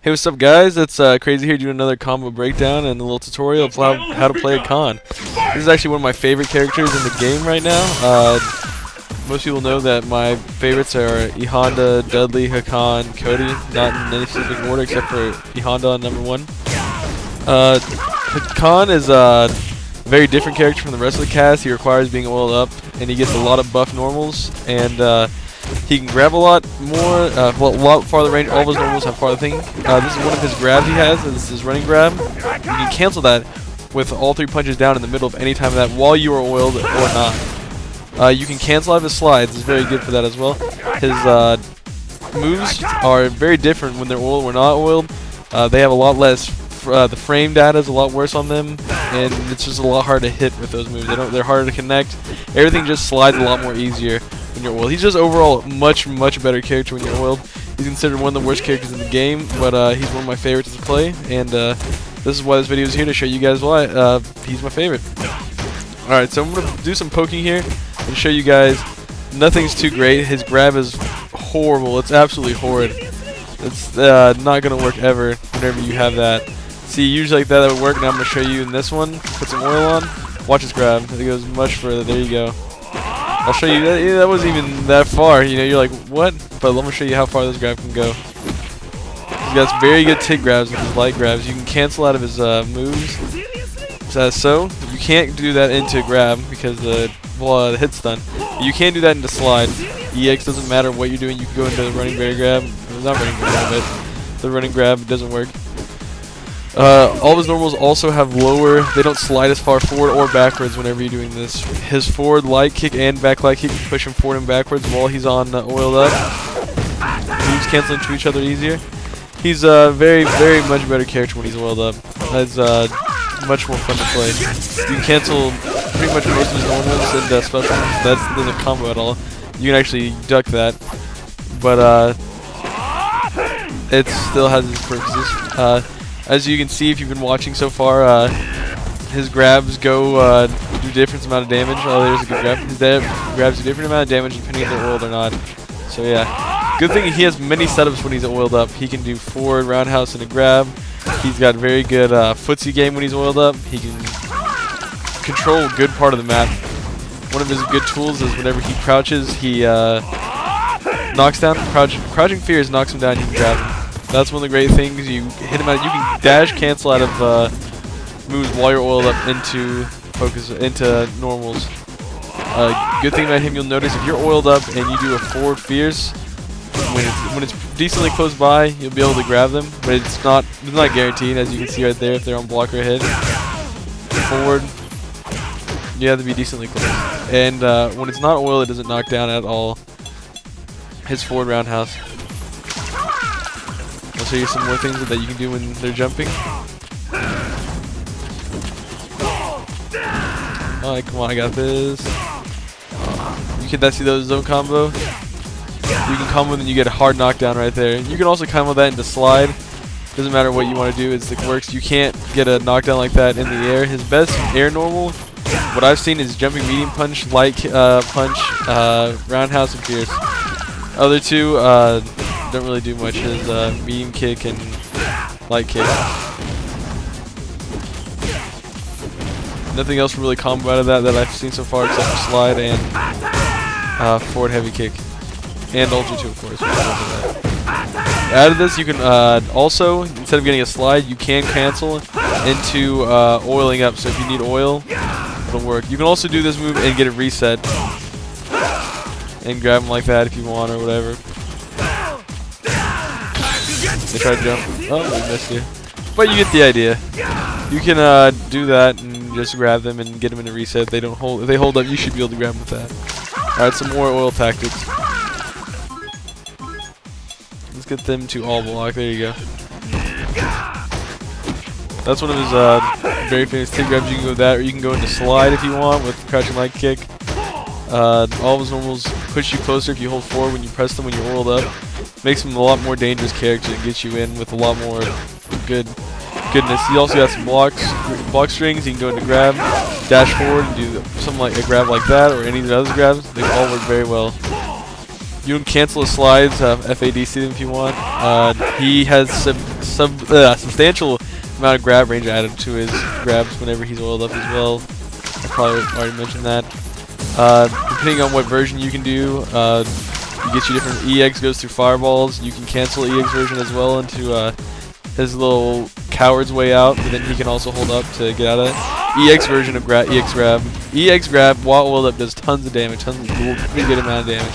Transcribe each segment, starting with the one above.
Hey, what's up, guys? It's Crazy here doing another combo breakdown and a little tutorial of how to play a Khan. This is actually one of my favorite characters in the game right now. Most people know that my favorites are E Honda, Dudley, Hakan, Cody, not in any specific order except for E Honda on number 1. Hakan is a very different character from the rest of the cast. He requires being oiled up, and he gets a lot of buff normals, and he can grab a lot more, a lot farther range. All of his normals have farther thing. This is one of his grabs he has. This is his running grab. You can cancel that with all 3 punches down in the middle of any time of that while you are oiled or not. You can cancel out of his slides. It's very good for that as well. His moves are very different when they're oiled or not oiled. They have a lot less. The frame data is a lot worse on them, and it's just a lot harder to hit with those moves. They're harder to connect. Everything just slides a lot more easier when you're oiled. He's just overall much better character when you're oiled. He's considered one of the worst characters in the game, but he's one of my favorites to play, and this is why this video is here, to show you guys why he's my favorite. Alright, so I'm going to do some poking here and show you guys nothing's too great. His grab is horrible. It's absolutely horrid. It's not going to work ever whenever you have that. See, usually like that would work. Now I'm going to show you in this one. Put some oil on. Watch his grab. It goes much further. There you go. I'll show you. That wasn't even that far. You know, you're like, what? But let me show you how far this grab can go. He's got some very good tick grabs with his light grabs. You can cancel out of his moves. So you can't do that into grab because the hit stun. You can do that into slide. EX doesn't matter what you're doing. You can go into the running bear grab. It's not running grab, but the running grab doesn't work. All of his normals also have lower. They don't slide as far forward or backwards whenever you're doing this. His forward light kick and back light kick can push him forward and backwards while he's on oiled up. Moves cancel into each other easier. He's a very much better character when he's oiled up. It's much more fun to play. You can cancel pretty much most of his normals and special moves. That doesn't combo at all. You can actually duck that, but it still has its purposes. As you can see, if you've been watching so far, his grabs go do different amount of damage. Oh, there's a good grab. His grabs do different amount of damage depending if they're oiled or not. So yeah, good thing he has many setups when he's oiled up. He can do forward, roundhouse, and a grab. He's got very good footsie game when he's oiled up. He can control a good part of the map. One of his good tools is whenever he crouches, he knocks down. Crouching fears knocks him down. You can grab him. That's one of the great things. You hit him out. You can dash cancel out of moves while you're oiled up into normals. Good thing about him, you'll notice if you're oiled up and you do a forward fierce, when it's decently close by, you'll be able to grab them, but it's not guaranteed. As you can see right there, if they're on block or hit forward, you have to be decently close. And when it's not oiled, it doesn't knock down at all. His forward roundhouse. I'll show you some more things that you can do when they're jumping. Alright, come on, I got this. You can see those zone combo. You can combo and then you get a hard knockdown right there. You can also combo that into slide. Doesn't matter what you want to do, it works. You can't get a knockdown like that in the air. His best air normal, what I've seen, is jumping medium punch, light punch, roundhouse, and fierce. Other two don't really do much. His medium kick and light kick. Nothing else really combo out of that I've seen so far except for slide and forward heavy kick. And ultra 2, of course. Out of this, you can also, instead of getting a slide, you can cancel into oiling up. So if you need oil, it'll work. You can also do this move and get it reset. And grab them like that if you want or whatever. They try to jump. Oh, we missed you. But you get the idea. You can do that and just grab them and get them in a reset. If they don't hold, if they hold up, you should be able to grab them with that. Alright, some more oil tactics. Let's get them to all block. There you go. That's one of his very famous tick grabs. You can go with that, or you can go into slide if you want with crouching light kick. All of his normals push you closer if you hold forward when you press them when you're oiled up. Makes him a lot more dangerous character and gets you in with a lot more goodness. He also has some block strings. You can go into grab, dash forward, and do something like a grab like that, or any of the other grabs. They all work very well. You can cancel his slides, FADC them if you want. He has substantial amount of grab range added to his grabs whenever he's oiled up as well. I probably already mentioned that. Depending on what version you can do, you get you different. EX goes through fireballs. You can cancel EX version as well into his little coward's way out, but then he can also hold up to get out of it. EX version of EX grab. EX grab while oiled up does tons of damage, pretty good amount of damage.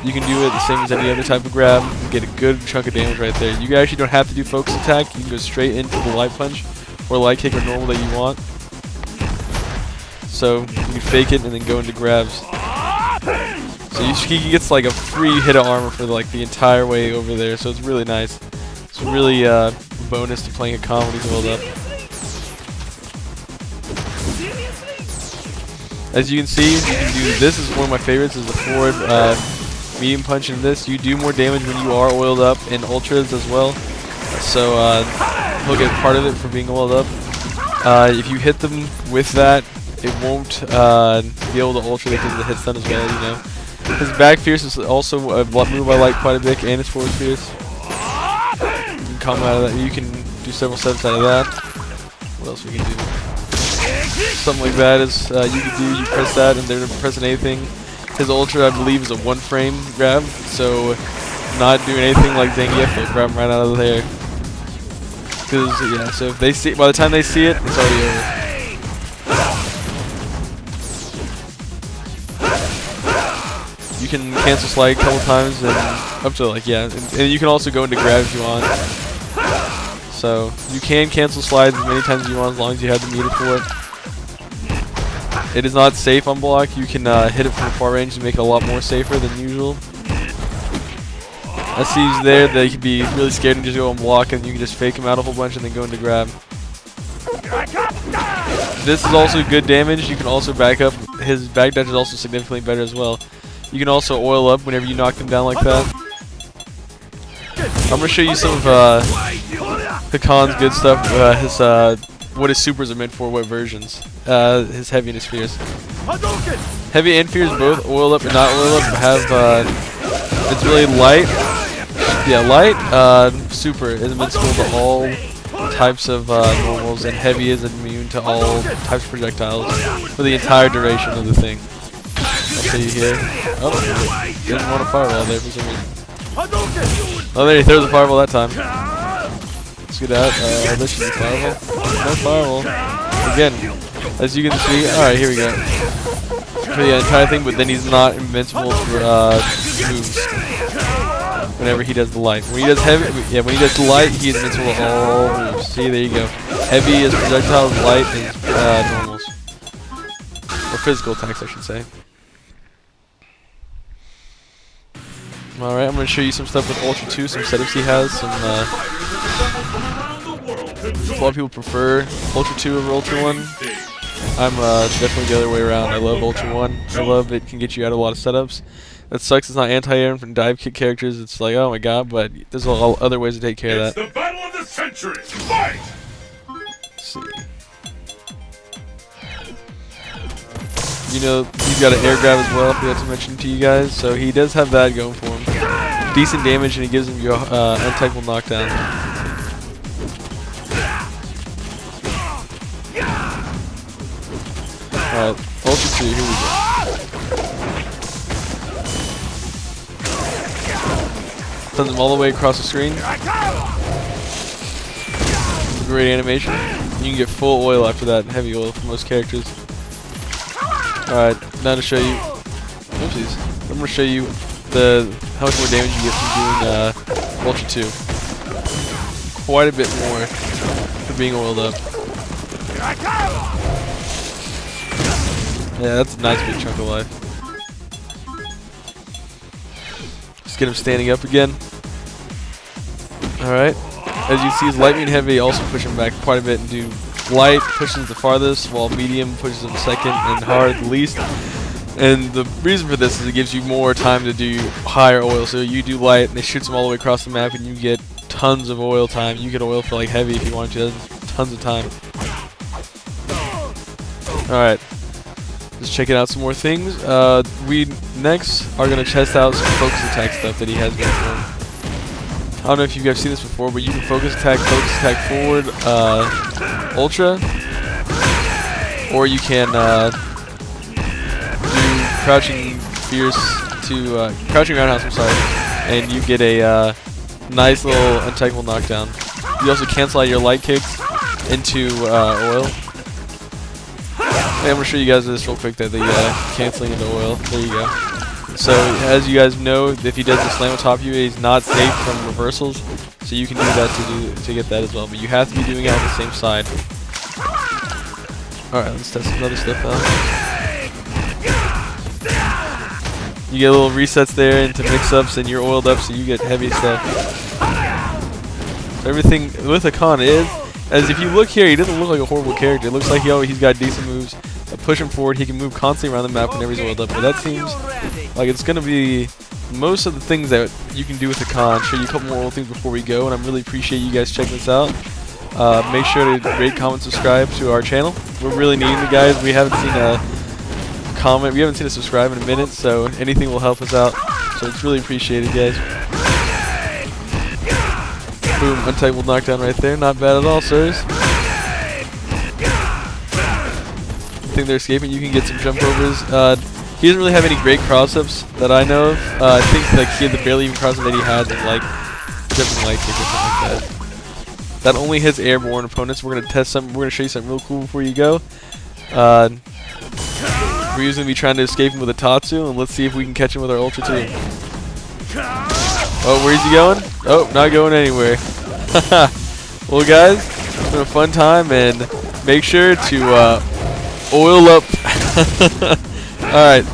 You can do it the same as any other type of grab and get a good chunk of damage right there. You actually don't have to do focus attack. You can go straight into the light punch or light kick or normal that you want. So you can fake it and then go into grabs. So he gets like a free hit of armor for like the entire way over there. So it's really nice. It's really bonus to playing a comedy to hold up. As you can see, you can do this. Is one of my favorites. Is the forward medium punch in this. You do more damage when you are oiled up in ultras as well. So he'll get part of it for being oiled up. If you hit them with that, it won't be able to ultra because of the hit stun as well. You know. His back fierce is also moved by light quite a bit, and his forward fierce. You can come out of that. You can do several sets out of that. What else we can do? Something like that is you can do. You press that, and they're pressing anything. His ultra, I believe, is a 1-frame grab, so not doing anything like Zangief, they'll grab him right out of there. Because yeah, so if they see, by the time they see it, it's already over. You can cancel slide a couple times and up to like and you can also go into grab if you want. So you can cancel slides as many times as you want as long as you have the meter for it. It is not safe on block. You can hit it from far range to make it a lot more safer than usual. I see he's there. They could be really scared and just go on block, and you can just fake him out a whole bunch and then go into grab. This is also good damage. You can also back up. His back dash is also significantly better as well. You can also oil up whenever you knock them down like that. I'm going to show you some of Hakan's good stuff. What his supers are meant for, what versions. His heavy and his fierce. Heavy and fierce both oil up and not oil up have, it's really light. Yeah, light, super is invincible to all types of normals, and heavy is immune to all types of projectiles for the entire duration of the thing. I'll show you here. Oh, didn't want a fireball there for some reason. Oh, there he throws a fireball that time. Let's get out. This should be fireball. No fireball. Again, as you can see. Alright, here we go. For the entire thing, but then he's not invincible for moves. Whenever he does the light. When he does heavy, when he does the light, he is invincible to all moves. See, there you go. Heavy is projectiles, light is normals. Or physical attacks, I should say. Alright, I'm going to show you some stuff with Ultra 2, some setups he has, some, a lot of people prefer Ultra 2 over Ultra 1. I'm definitely the other way around. I love Ultra 1. I love it can get you out of a lot of setups. That sucks it's not anti-air and dive kick characters. It's like, oh my god, but there's a lot other ways to take care of that. It's the battle of the century! Fight! Let's see. You know, he's got an air grab as well, I forgot to mention to you guys. So he does have that going for him. Decent damage, and he gives him your untechable knockdown. Alright, Ultra 2, here we go. Sends him all the way across the screen. Great animation. You can get full oil after that, heavy oil for most characters. Alright, now to show you. Oopsies. I'm going to show you how much more damage you get from doing Ultra 2. Quite a bit more for being oiled up. Yeah, that's a nice big chunk of life. Let's get him standing up again. Alright. As you see, his light and heavy also push him back quite a bit and do light pushes him the farthest, while medium pushes him second, and hard the least. And the reason for this is it gives you more time to do higher oil. So you do light, and it shoots him all the way across the map, and you get tons of oil time. You get oil for like heavy if you want to. That's tons of time. Alright. just checking out some more things. We next are going to test out some focus attack stuff that he has going for him. I don't know if you guys seen this before, but you can focus attack forward, ultra, or you can do crouching fierce to crouching roundhouse. I'm sorry, and you get a nice little untechable knockdown. You also cancel out your light kicks into oil. And I'm gonna show you guys this real quick. That the canceling into oil. There you go. So as you guys know, if he does the slam on top of you, he's not safe from reversals. So you can do that to get that as well. But you have to be doing it on the same side. All right, let's test some other stuff out. You get little resets there into mix-ups, and you're oiled up, so you get heavy stuff. So everything with Hakan is, as if you look here, he doesn't look like a horrible character. It looks like he's got decent moves. Push him forward. He can move constantly around the map whenever he's oiled up. But that seems like it's going to be most of the things that you can do with Hakan. Show you a couple more old things before we go, and I really appreciate you guys checking this out. Make sure to rate, comment, subscribe to our channel. We're really needing the guys. We haven't seen a comment. We haven't seen a subscribe in a minute, so anything will help us out. So it's really appreciated, guys. Boom, untable knockdown right there. Not bad at all, sirs. I think they're escaping. You can get some jump overs. He doesn't really have any great cross-ups that I know of. I think like he had the barely even cross-up that he had in like jumping light kick or something like that. That only hits airborne opponents. We're gonna test something. We're gonna show you something real cool before you go. We're usually gonna be trying to escape him with a Tatsu, and let's see if we can catch him with our Ultra too. Oh, where's he going? Oh, not going anywhere. Well, guys, it's been a fun time, and make sure to oil up. All right.